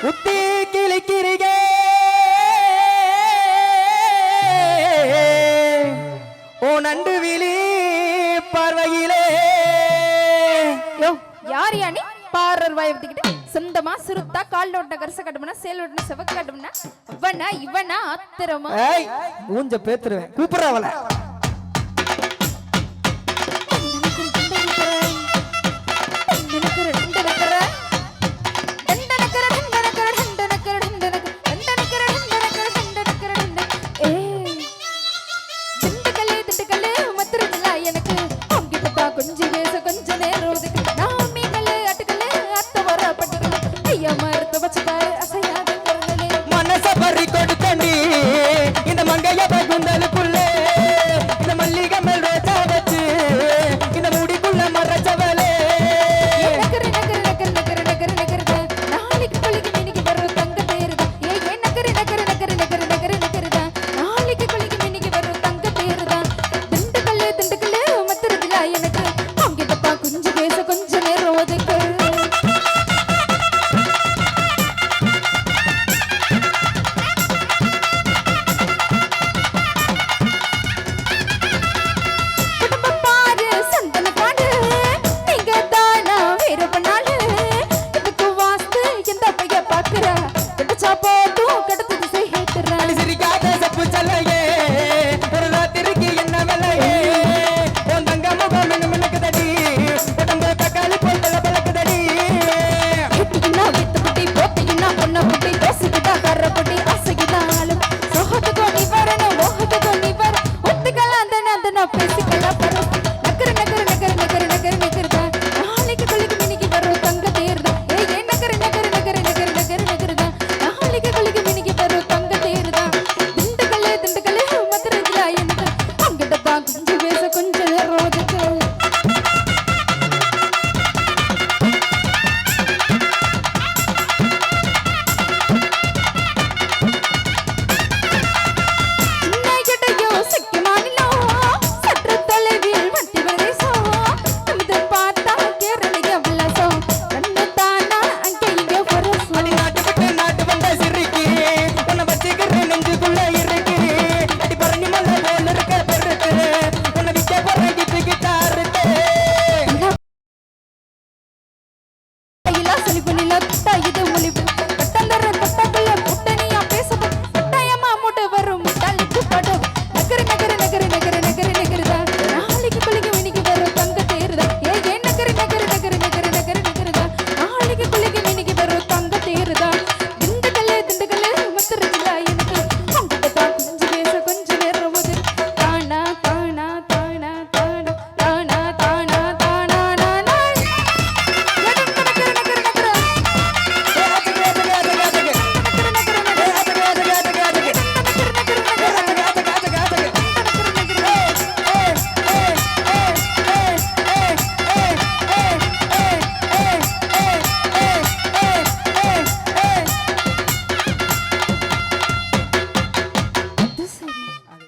உத்தி கிளிக்கிறீங்க ஓ நண்டு விழி பார்வையிலே. யார் யானி பாரர் வாய் ஊத்திக்கிட்டு சொந்தமா சுருத்தா கால் நோட்ட கரச கட்டுமனா சேல் ஓட்டன செவக்க கட்டுமனா அவனா இவனா ஆத்திரமா ஏய் மூஞ்ச பேத்துருவேன் கூப்பிடுறவள. இந்த மங்கைய பகுந்தலுக்குள்ளே இந்த மல்லிகை மேல் ரோஜா வச்சு இந்த முடிக்குள்ள மறைச்சவளே. சொல்லி